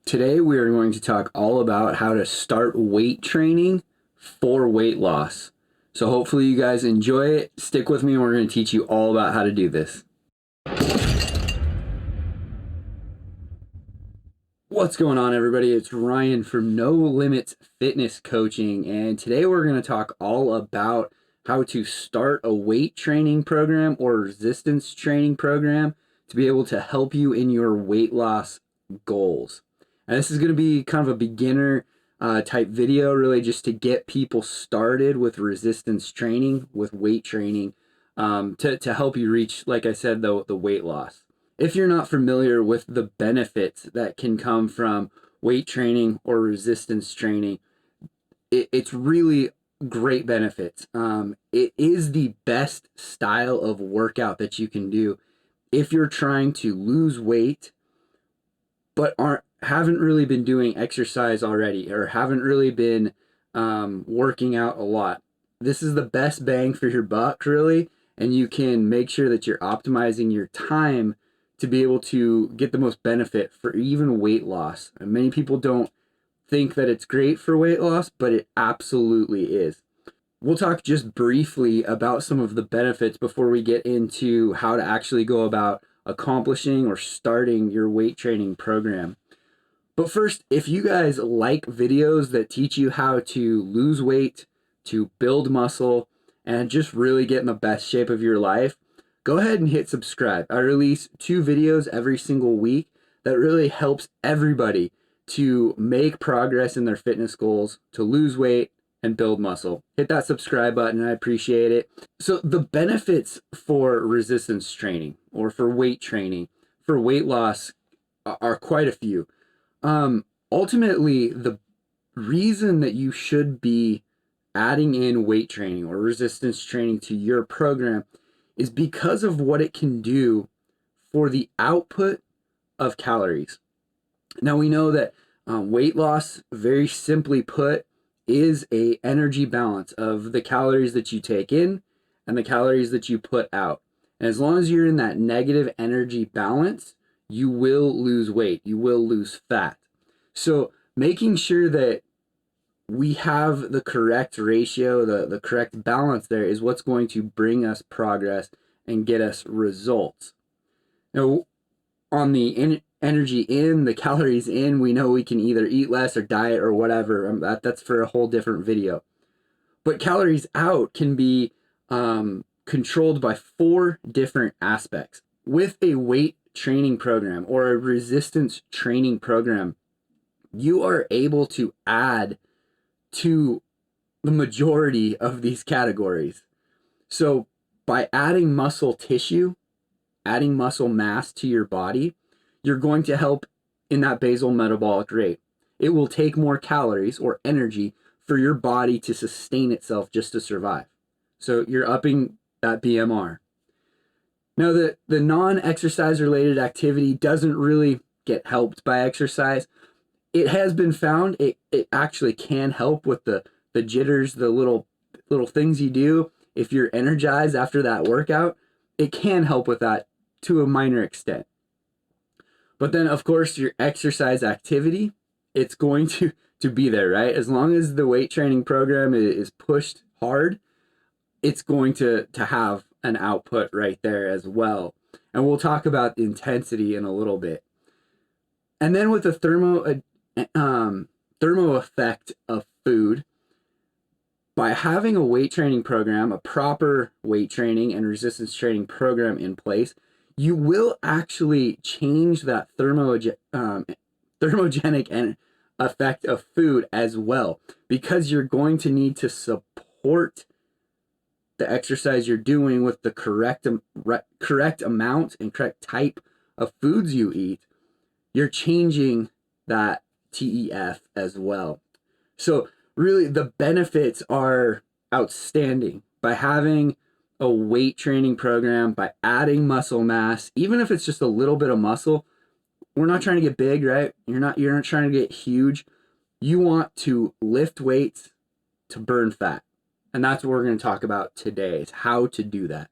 Today we are going to talk all about how to start weight training for weight loss. So hopefully you guys enjoy it. Stick with me and we're going to teach you all about how to do this. What's going on, everybody? It's Ryan from No Limits Fitness Coaching, and today we're going to talk all about how to start a weight training program or resistance training program to be able to help you in your weight loss goals. And this is going to be kind of a beginner type video, really just to get people started with resistance training, with weight training, to help you reach, like I said, the weight loss. If you're not familiar with the benefits that can come from weight training or resistance training, it's really great benefits. It is the best style of workout that you can do if you're trying to lose weight but haven't really been doing exercise already or haven't really been working out a lot. This is the best bang for your buck, really, and you can make sure that you're optimizing your time to be able to get the most benefit for even weight loss. And many people don't think that it's great for weight loss, but it absolutely is. We'll talk just briefly about some of the benefits before we get into how to actually go about accomplishing or starting your weight training program. But first, if you guys like videos that teach you how to lose weight, to build muscle, and just really get in the best shape of your life, go ahead and hit subscribe. I release 2 videos every single week that really helps everybody to make progress in their fitness goals, to lose weight and build muscle. Hit that subscribe button. I appreciate it. So the benefits for resistance training or for weight training, for weight loss are quite a few. Ultimately, the reason that you should be adding in weight training or resistance training to your program is because of what it can do for the output of calories. Now we know that weight loss, very simply put, is a energy balance of the calories that you take in and the calories that you put out. And as long as you're in that negative energy balance, you will lose weight, you will lose fat. So making sure that we have the correct ratio, the correct balance there is what's going to bring us progress and get us results. Now, on the energy in, the calories in, we know we can either eat less or diet or whatever. That's for a whole different video. But calories out can be controlled by 4 different aspects. With a weight training program or a resistance training program, you are able to add to the majority of these categories. So by adding muscle tissue, adding muscle mass to your body, you're going to help in that basal metabolic rate. It will take more calories or energy for your body to sustain itself just to survive. So you're upping that BMR. Now, the non-exercise related activity doesn't really get helped by exercise. It has been found it actually can help with the jitters, the little things you do. If you're energized after that workout, it can help with that to a minor extent. But then, of course, your exercise activity, it's going to be there, right? As long as the weight training program is pushed hard, it's going to have an output right there as well. And we'll talk about intensity in a little bit. And then with the thermo effect of food, by having a weight training program, a proper weight training and resistance training program in place, you will actually change that thermogenic effect of food as well, because you're going to need to support the exercise you're doing with the correct amount and correct type of foods you eat. You're changing that TEF as well. So really the benefits are outstanding by having a weight training program, by adding muscle mass, even if it's just a little bit of muscle. We're not trying to get big, right? You're not trying to get huge. You want to lift weights to burn fat. And that's what we're going to talk about today, is how to do that.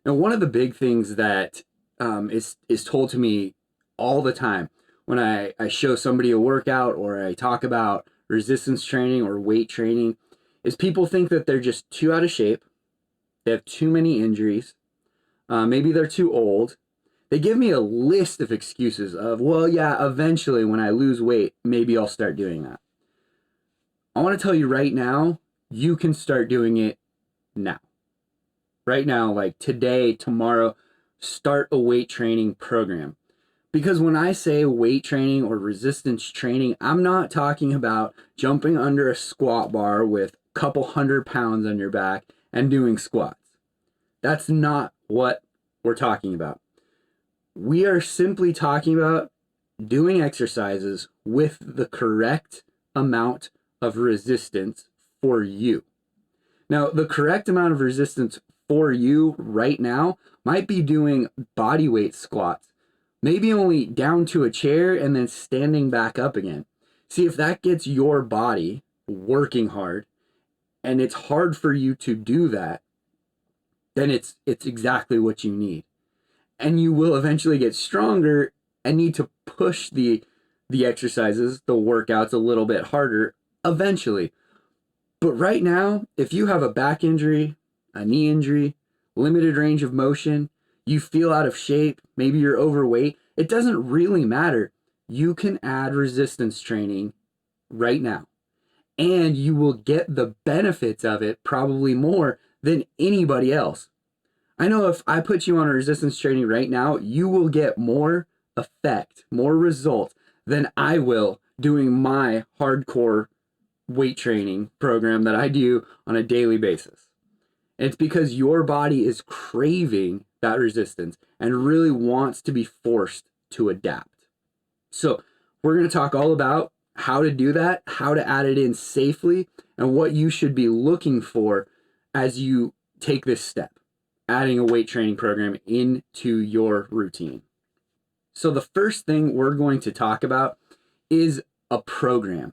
Now, one of the big things that is told to me all the time when I show somebody a workout or I talk about resistance training or weight training is people think that they're just too out of shape. They have too many injuries. Maybe they're too old. They give me a list of excuses of, well, yeah, eventually when I lose weight, maybe I'll start doing that. I want to tell you right now, you can start doing it now. Right now, like today, tomorrow, start a weight training program. Because when I say weight training or resistance training, I'm not talking about jumping under a squat bar with a couple 100 pounds on your back and doing squats. That's not what we're talking about. We are simply talking about doing exercises with the correct amount of resistance for you. Now, the correct amount of resistance for you right now might be doing body weight squats, maybe only down to a chair and then standing back up again. See, if that gets your body working hard and it's hard for you to do that, then it's exactly what you need. And you will eventually get stronger and need to push the exercises, the workouts a little bit harder eventually. But right now, if you have a back injury, a knee injury, limited range of motion, you feel out of shape, maybe you're overweight, it doesn't really matter. You can add resistance training right now. And you will get the benefits of it probably more than anybody else. I know if I put you on a resistance training right now, you will get more effect, more results than I will doing my hardcore weight training program that I do on a daily basis. And it's because your body is craving that resistance and really wants to be forced to adapt. So we're going to talk all about how to do that, how to add it in safely, and what you should be looking for as you take this step, adding a weight training program into your routine. So the first thing we're going to talk about is a program.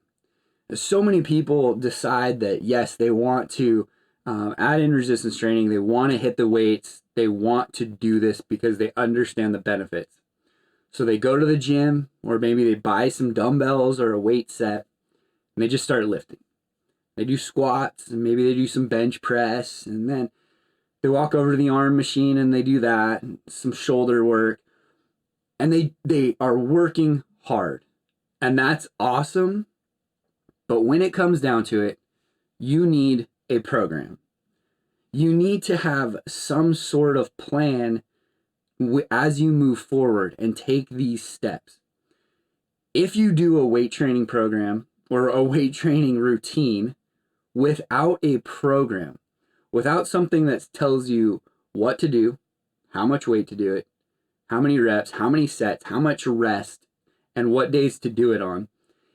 So many people decide that, yes, they want to add in resistance training. They want to hit the weights. They want to do this because they understand the benefits. So they go to the gym, or maybe they buy some dumbbells or a weight set, and they just start lifting. They do squats, and maybe they do some bench press, and then they walk over to the arm machine and they do that, and some shoulder work, and they are working hard. And that's awesome. But when it comes down to it, you need a program. You need to have some sort of plan as you move forward and take these steps. If you do a weight training program or a weight training routine without a program, without something that tells you what to do, how much weight to do it, how many reps, how many sets, how much rest, and what days to do it on,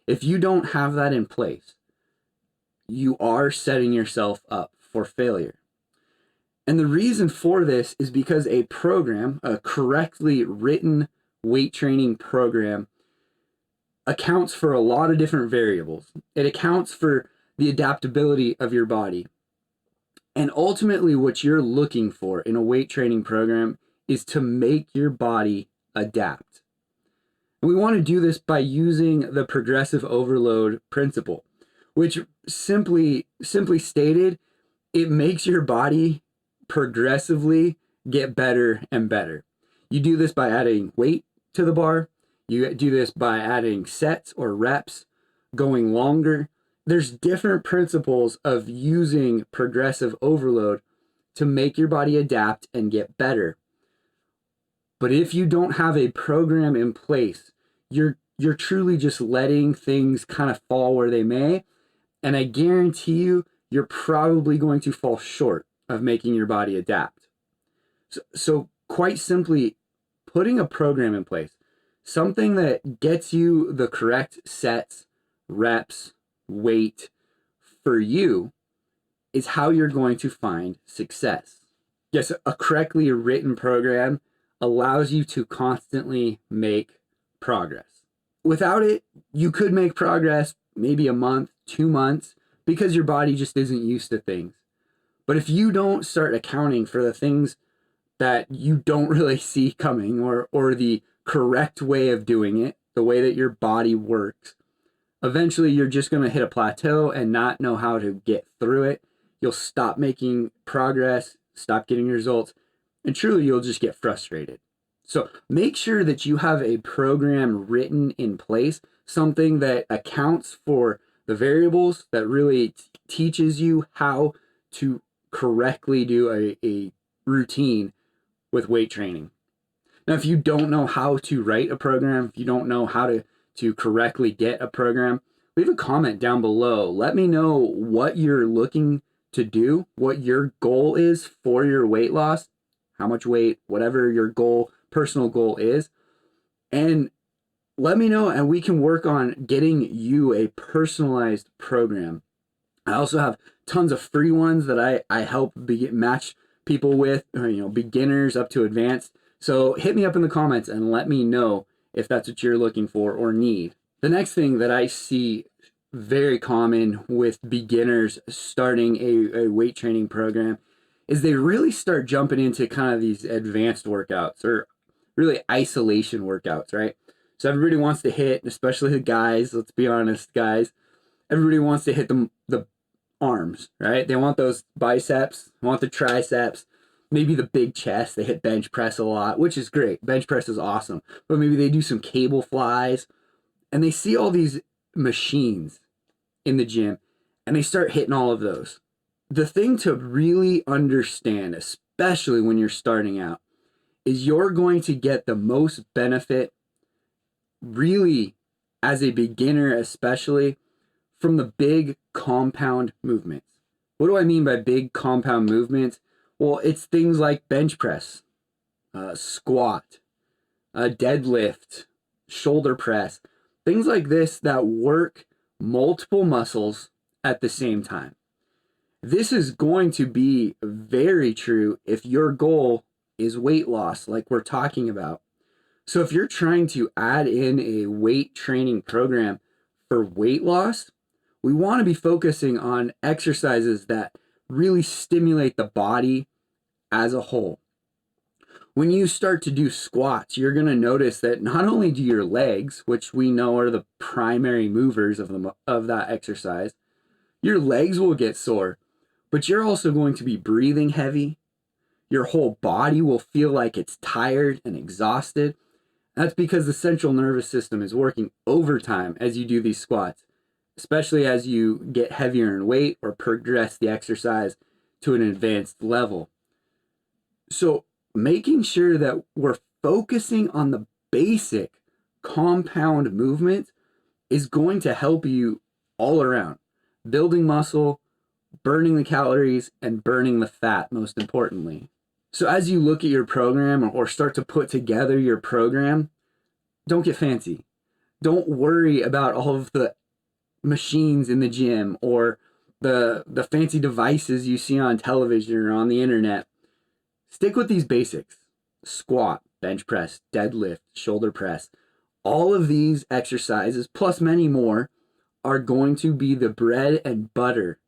if you don't have that in place, you are setting yourself up for failure. And the reason for this is because a program, a correctly written weight training program, accounts for a lot of different variables. It accounts for the adaptability of your body. And ultimately, what you're looking for in a weight training program is to make your body adapt. And we want to do this by using the progressive overload principle, which simply stated, it makes your body progressively get better and better. You do this by adding weight to the bar. You do this by adding sets or reps, going longer. There's different principles of using progressive overload to make your body adapt and get better. But if you don't have a program in place, you're truly just letting things kind of fall where they may. And I guarantee you, you're probably going to fall short of making your body adapt. So quite simply, putting a program in place, something that gets you the correct sets, reps, weight for you, is how you're going to find success. Yes, a correctly written program allows you to constantly make progress. Without it, you could make progress maybe a month, 2 months, because your body just isn't used to things. But if you don't start accounting for the things that you don't really see coming, or the correct way of doing it, the way that your body works, eventually you're just going to hit a plateau and not know how to get through it. You'll stop making progress, stop getting results, and truly you'll just get frustrated. So make sure that you have a program written in place, something that accounts for the variables, that really teaches you how to correctly do a routine with weight training. Now, if you don't know how to write a program, if you don't know how to correctly get a program, leave a comment down below. Let me know what you're looking to do, what your goal is for your weight loss, how much weight, whatever your goal, personal goal is. And let me know, and we can work on getting you a personalized program. I also have tons of free ones that I help match people with, beginners up to advanced. So hit me up in the comments and let me know if that's what you're looking for or need. The next thing that I see very common with beginners starting a weight training program is they really start jumping into kind of these advanced workouts, or really isolation workouts, right? So everybody wants to hit, especially the guys, let's be honest, guys, everybody wants to hit the arms, right? They want those biceps, want the triceps, maybe the big chest. They hit bench press a lot, which is great. Bench press is awesome. But maybe they do some cable flies, and they see all these machines in the gym and they start hitting all of those. The thing to really understand, especially when you're starting out, is you're going to get the most benefit, really, as a beginner, especially from the big compound movements. What do I mean by big compound movements? Well, it's things like bench press, squat, deadlift, shoulder press, things like this that work multiple muscles at the same time. This is going to be very true if your goal is weight loss, like we're talking about. So if you're trying to add in a weight training program for weight loss, we want to be focusing on exercises that really stimulate the body as a whole. When you start to do squats, you're going to notice that not only do your legs, which we know are the primary movers of that exercise, your legs will get sore, but you're also going to be breathing heavy. Your whole body will feel like it's tired and exhausted. That's because the central nervous system is working overtime as you do these squats, especially as you get heavier in weight or progress the exercise to an advanced level. So making sure that we're focusing on the basic compound movement is going to help you all around, building muscle, burning the calories, and burning the fat, most importantly. So as you look at your program or start to put together your program, don't get fancy. Don't worry about all of the machines in the gym or the fancy devices you see on television or on the internet. Stick with these basics: squat, bench press, deadlift, shoulder press. All of these exercises, plus many more, are going to be the bread and butter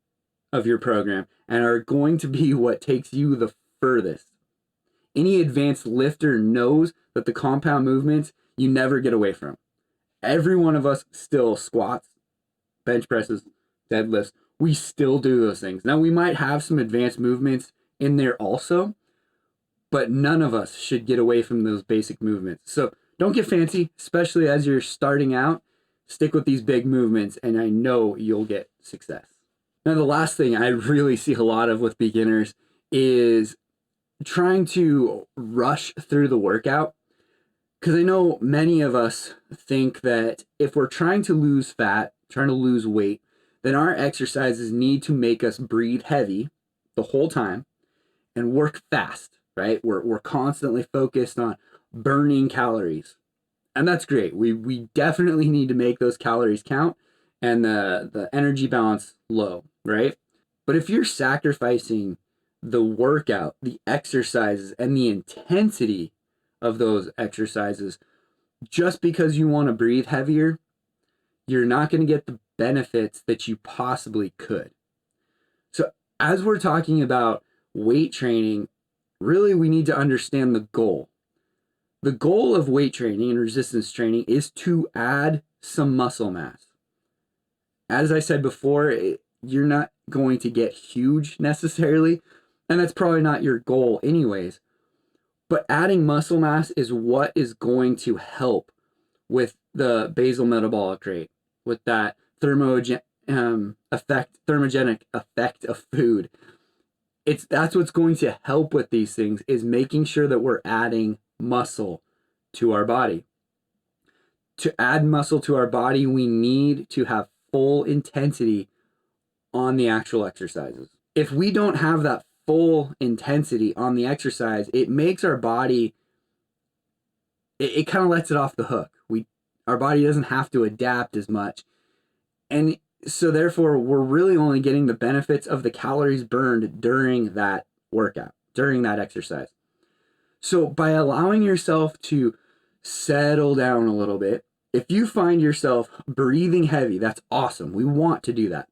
of your program and are going to be what takes you the furthest. Any advanced lifter knows that the compound movements you never get away from. Every one of us still squats, bench presses, deadlifts. We still do those things. Now, we might have some advanced movements in there also, but none of us should get away from those basic movements. So don't get fancy, especially as you're starting out. Stick with these big movements, and I know you'll get success. Now, the last thing I really see a lot of with beginners is trying to rush through the workout. Because I know many of us think that if we're trying to lose fat, trying to lose weight, then our exercises need to make us breathe heavy the whole time and work fast, right? We're constantly focused on burning calories. And that's great. We definitely need to make those calories count and the energy balance low, right? But if you're sacrificing the workout, the exercises, and the intensity of those exercises just because you want to breathe heavier, you're not going to get the benefits that you possibly could. So as we're talking about weight training, really we need to understand the goal. The goal of weight training and resistance training is to add some muscle mass. As I said before, you're not going to get huge necessarily, and that's probably not your goal anyways. But adding muscle mass is what is going to help with the basal metabolic rate, with that thermogenic effect of food. That's what's going to help with these things, is making sure that we're adding muscle to our body. To add muscle to our body, we need to have full intensity on the actual exercises. If we don't have that full intensity on the exercise, it makes our body, it kind of lets it off the hook. Our body doesn't have to adapt as much. And so therefore, we're really only getting the benefits of the calories burned during that workout, during that exercise. So by allowing yourself to settle down a little bit, if you find yourself breathing heavy, that's awesome. We want to do that.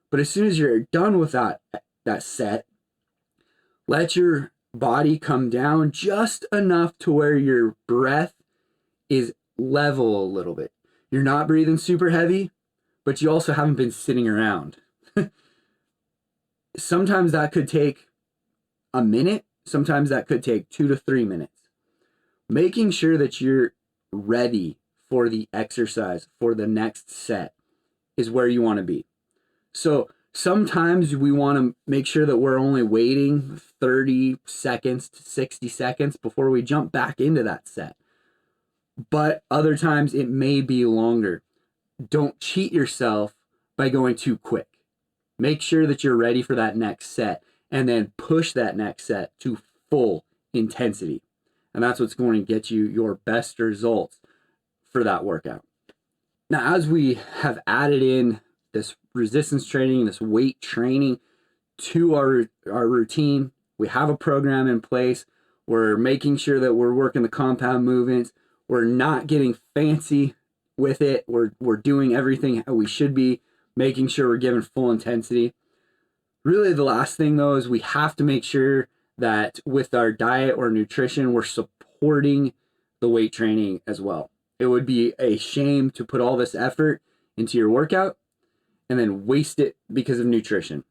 But as soon as you're done with that set, let your body come down just enough to where your breath is level a little bit. You're not breathing super heavy, but you also haven't been sitting around. Sometimes that could take a minute. Sometimes that could take 2 to 3 minutes. Making sure that you're ready for the exercise, for the next set, is where you want to be. So sometimes we want to make sure that we're only waiting 30 seconds to 60 seconds before we jump back into that set. But other times it may be longer. Don't cheat yourself by going too quick. Make sure that you're ready for that next set, and then push that next set to full intensity. And that's what's going to get you your best results for that workout. Now, as we have added in this resistance training, this weight training to our routine, we have a program in place. We're making sure that we're working the compound movements. We're not getting fancy with it. We're doing everything how we should be, making sure we're giving full intensity. Really, the last thing though is we have to make sure that with our diet or nutrition, we're supporting the weight training as well. It would be a shame to put all this effort into your workout and then waste it because of nutrition.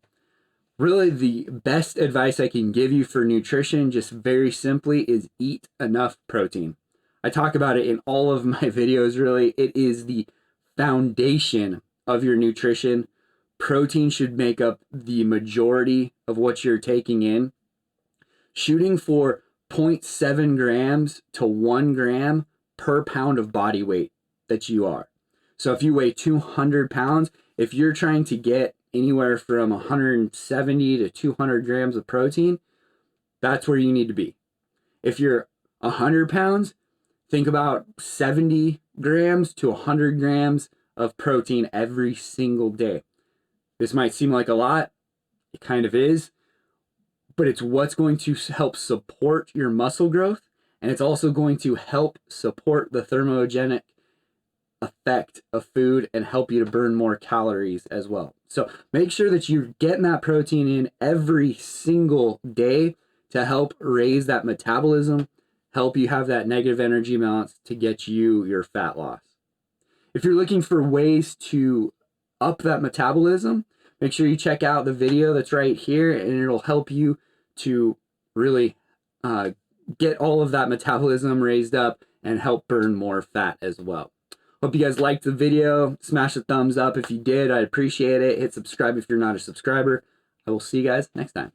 Really, the best advice I can give you for nutrition, just very simply, is eat enough protein. I talk about it in all of my videos, really. It is the foundation of your nutrition. Protein should make up the majority of what you're taking in. Shooting for 0.7 grams to 1 gram per pound of body weight that you are. So if you weigh 200 pounds, if you're trying to get anywhere from 170 to 200 grams of protein, that's where you need to be. If you're 100 pounds, think about 70 grams to 100 grams of protein every single day. This might seem like a lot. It kind of is. But it's what's going to help support your muscle growth. And it's also going to help support the thermogenic effect of food and help you to burn more calories as well. So make sure that you're getting that protein in every single day to help raise that metabolism, help you have that negative energy balance to get you your fat loss. If you're looking for ways to up that metabolism, make sure you check out the video that's right here, and it'll help you to really get all of that metabolism raised up and help burn more fat as well. Hope you guys liked the video. Smash the thumbs up if you did. I'd appreciate it. Hit subscribe if you're not a subscriber. I will see you guys next time.